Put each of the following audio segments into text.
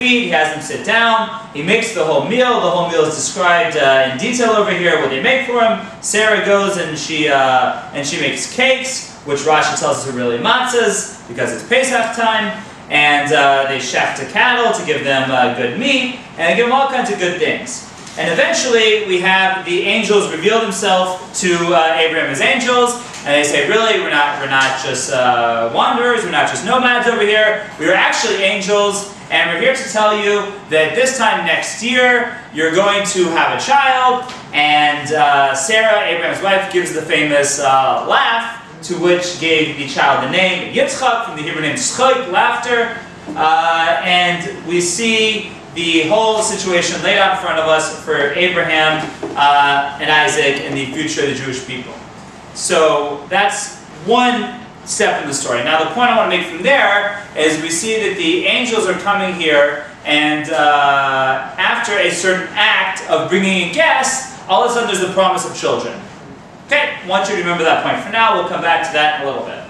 He has them sit down. He makes the whole meal. The whole meal is described in detail over here, what they make for him. Sarah goes and she makes cakes, which Rashi tells us are really matzahs, because it's Pesach time. And they shecht a cattle to give them good meat, and they give them all kinds of good things. And eventually, we have the angels reveal themselves to Abraham as angels, and they say, really, we're not just wanderers, we're not just nomads over here, we are actually angels, and we're here to tell you that this time next year, you're going to have a child, and Sarah, Abraham's wife, gives the famous laugh, to which gave the child the name Yitzchak, from the Hebrew name Schok, laughter, and we see the whole situation laid out in front of us for Abraham and Isaac and the future of the Jewish people. So that's one step in the story. Now the point I want to make from there is we see that the angels are coming here, and after a certain act of bringing in guests, all of a sudden there's the promise of children. Okay, I want you to remember that point. For now, we'll come back to that in a little bit.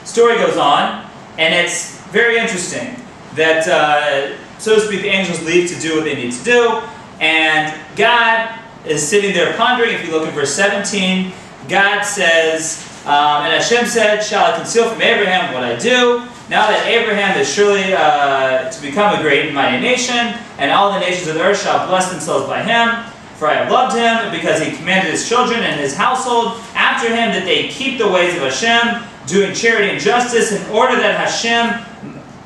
Story goes on, and it's very interesting that, so to speak, the angels leave to do what they need to do, and God is sitting there pondering. If you look in verse 17, God says, and Hashem said, shall I conceal from Abraham what I do? Now that Abraham is surely to become a great and mighty nation, and all the nations of the earth shall bless themselves by him. For I have loved him, because he commanded his children and his household after him that they keep the ways of Hashem, doing charity and justice, in order that Hashem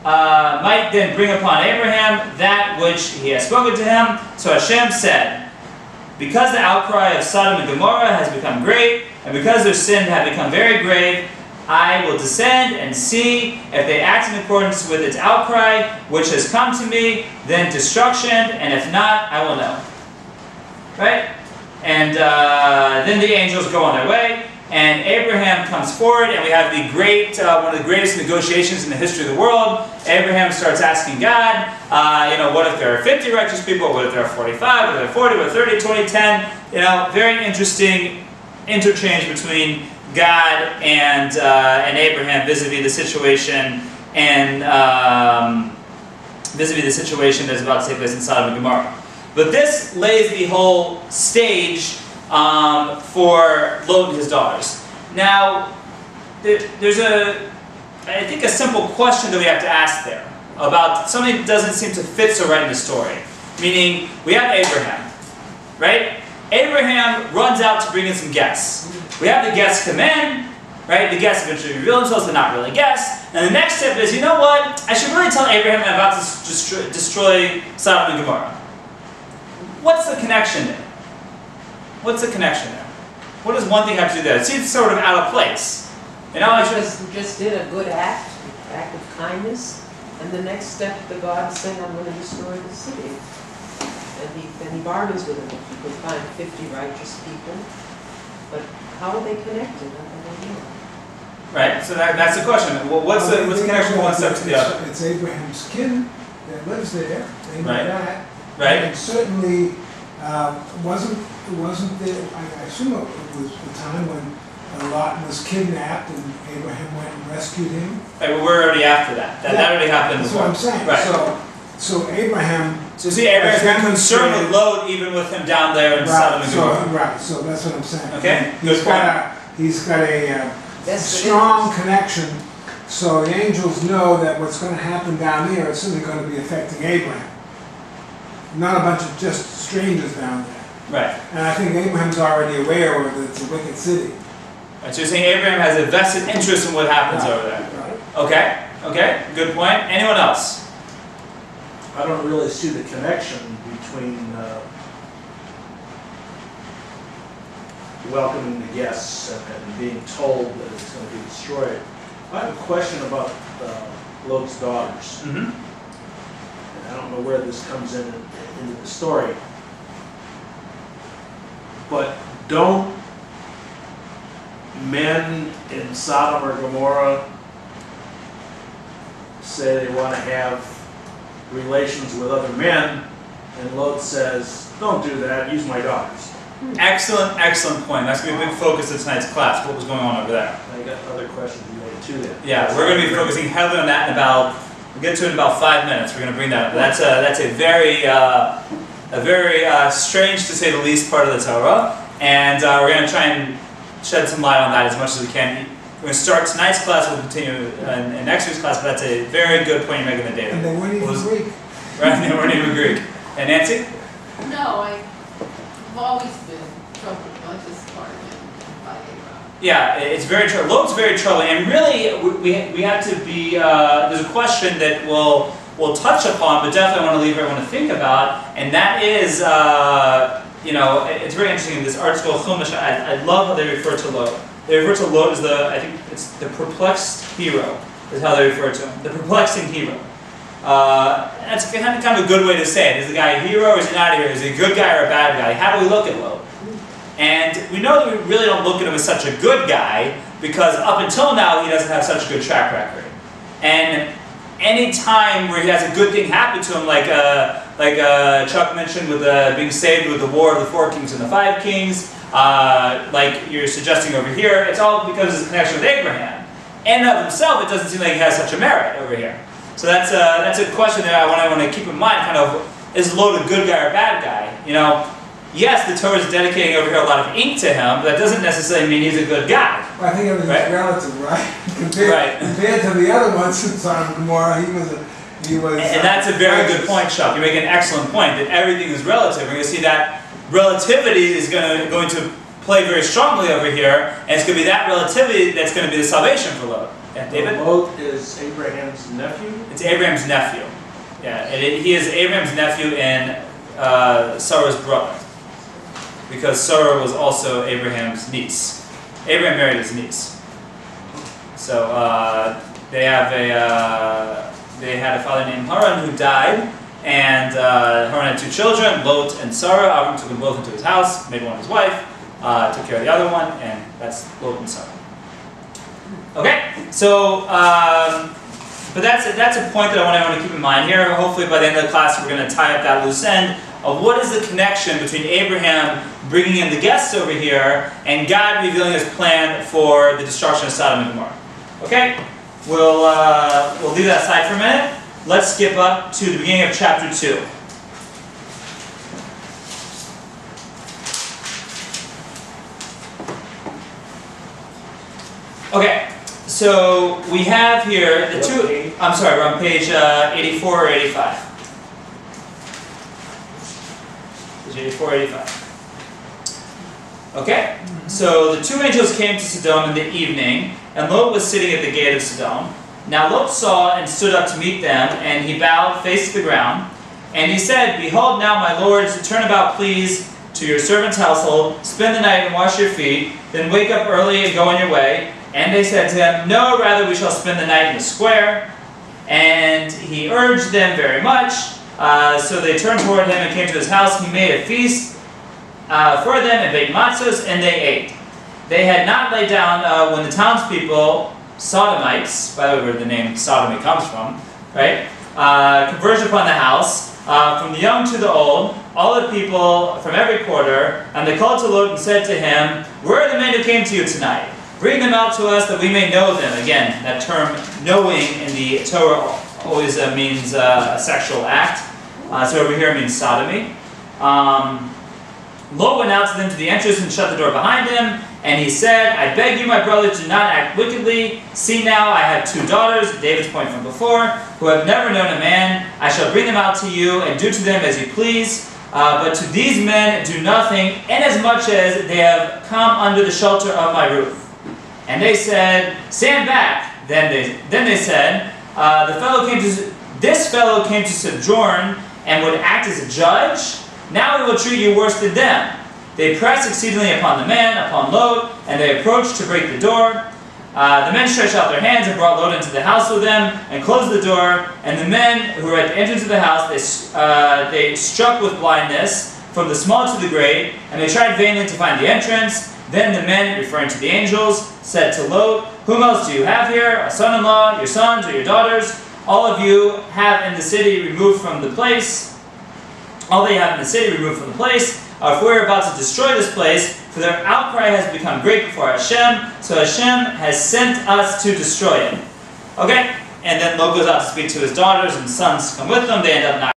might then bring upon Abraham that which he has spoken to him. So Hashem said, because the outcry of Sodom and Gomorrah has become great, and because their sin had become very grave, I will descend and see if they act in accordance with its outcry, which has come to me, then destruction, and if not, I will know. Right? And then the angels go on their way, and Abraham comes forward, and we have the great, one of the greatest negotiations in the history of the world. Abraham starts asking God, what if there are 50 righteous people? What if there are 45? What if there are 40? What if 30, 20, 10? Very interesting interchange between God and Abraham vis-a-vis the situation and vis-a-vis the situation that's about to take place in Sodom and Gomorrah. But this lays the whole stage for Lot and his daughters. Now, there's I think a simple question that we have to ask there about something that doesn't seem to fit so right in the story. Meaning, we have Abraham, right? Abraham runs out to bring in some guests. We have the guests come in, right? The guests eventually reveal themselves, they're not really guests. And the next step is, you know what? I should really tell Abraham I'm about to destroy Sodom and Gomorrah. What's the connection there? What's the connection there? What does one thing have to do there? It seems sort of out of place. He just did a good act of kindness, and the next step the God is saying, I'm going to destroy the city. And he bargains with him. He could find 50 righteous people, but how are they connected? I don't know. Right, so that's the question. What's the connection from one step to the other? It's Abraham's kin that lives there. They know that. Right. And certainly wasn't there, I assume it was the time when Lot was kidnapped and Abraham went and rescued him. Right, well, we're already after that. That already happened before. That's what I'm saying. Right. So Abraham... So see, Abraham's been concerned with Lot even with him down there in Sodom and Gomorrah. Right, so that's what I'm saying. Okay, He's got a strong connection, so the angels know that what's going to happen down there is certainly going to be affecting Abraham. Not a bunch of just strangers down there. Right. And I think Abraham's already aware that it's a wicked city. Right, so you're saying Abraham has a vested interest in what happens over there. Right. Okay, good point. Anyone else? I don't really see the connection between welcoming the guests and being told that it's going to be destroyed. I have a question about Lot's daughters. Mm-hmm. I don't know where this comes into the story, but don't men in Sodom or Gomorrah say they want to have relations with other men, and Lot says, don't do that, use my daughters. Excellent, excellent point. That's going to be a big focus of tonight's class. What was going on over there? I got other questions related to that. Yeah, we're going to be focusing heavily on that in about We'll get to it in about 5 minutes. We're going to bring that up. That's a very strange, to say the least, part of the Torah, and we're going to try and shed some light on that as much as we can. We're going to start tonight's class. We'll continue in next week's class, but that's a very good point you're making, the David. And they weren't even Greek. Right, they weren't even Greek. And Nancy? No, I've always been troubled by this part by Abraham. Yeah, it's very troubling. Lot's very troubling, and really, we have to be. There's a question that we'll touch upon, but definitely want to leave everyone to think about, and that is, it's very interesting. This article, Chumash, I love how they refer to Lot. They refer to Lot as I think it's the perplexed hero, is how they refer to him. The perplexing hero. That's kind of a good way to say it. Is the guy a hero or is he not a hero? Is he a good guy or a bad guy? How do we look at Lot? And we know that we really don't look at him as such a good guy because up until now he doesn't have such a good track record. And any time where he has a good thing happen to him, like Chuck mentioned with being saved with the War of the Four Kings and the Five Kings, like you're suggesting over here, it's all because of his connection with Abraham. In and of himself, it doesn't seem like he has such a merit over here. So that's a question that I want to keep in mind. Kind of, is Lot a good guy or a bad guy? Yes, the Torah is dedicating over here a lot of ink to him, but that doesn't necessarily mean he's a good guy. Well, I think everything's relative, right? Compared to the other ones in Sodom and Gomorrah, he was. And that's a very good point, Chuck. You make an excellent point that everything is relative. We're going to see that relativity is going to play very strongly over here, and it's going to be that relativity that's going to be the salvation for Lot. Yeah, David? Lot is Abraham's nephew? It's Abraham's nephew. Yeah, he is Abraham's nephew and Sarah's brother. Because Sarah was also Abraham's niece. Abraham married his niece. So they had a father named Haran who died, and Haran had 2 children, Lot and Sarah. Abraham took them both into his house, made one his wife, took care of the other one, and that's Lot and Sarah. Okay, so but that's a point that I want to keep in mind here. Hopefully by the end of the class we're going to tie up that loose end of what is the connection between Abraham bringing in the guests over here and God revealing his plan for the destruction of Sodom and Gomorrah. Okay, we'll leave that aside for a minute. Let's skip up to the beginning of chapter 2. Okay, so we have here the two. I'm sorry, we're on page 84 or 85. Page 84 or 85. Okay, so the 2 angels came to Sodom in the evening, and Lot was sitting at the gate of Sodom. Now Lot saw and stood up to meet them, and he bowed, face to the ground. And he said, "Behold now, my lords, turn about, please, to your servant's household, spend the night and wash your feet, then wake up early and go on your way." And they said to him, "No, rather we shall spend the night in the square." And he urged them very much. So they turned toward him and came to his house. He made a feast for them and baked matzahs, and they ate. They had not laid down when the townspeople, Sodomites, by the way, where the name sodomy comes from, right? Converged upon the house, from the young to the old, all the people from every quarter, and they called to Lot and said to him, "Where are the men who came to you tonight? Bring them out to us that we may know them." Again, that term knowing in the Torah always means a sexual act. So over here it means sodomy. Lot went out to them to the entrance and shut the door behind him. And he said, "I beg you, my brothers, do not act wickedly. See now, I have 2 daughters," David's point from before, "who have never known a man. I shall bring them out to you, and do to them as you please. But to these men do nothing, inasmuch as they have come under the shelter of my roof." And they said, "Stand back." Then they said, "This fellow came to sojourn and would act as a judge. Now we will treat you worse than them." They pressed exceedingly upon the man, upon Lot, and they approached to break the door. The men stretched out their hands and brought Lot into the house with them, and closed the door. And the men who were at the entrance of the house, they struck with blindness, from the small to the great, and they tried vainly to find the entrance. Then the men, referring to the angels, said to Lot, "Whom else do you have here? A son-in-law, your sons, or your daughters? All of you have in the city removed from the place. All they have in the city removed from the place. For we are about to destroy this place, for their outcry has become great before Hashem, so Hashem has sent us to destroy it." Okay, and then Lot goes out to speak to his daughters, and sons come with them. They end up not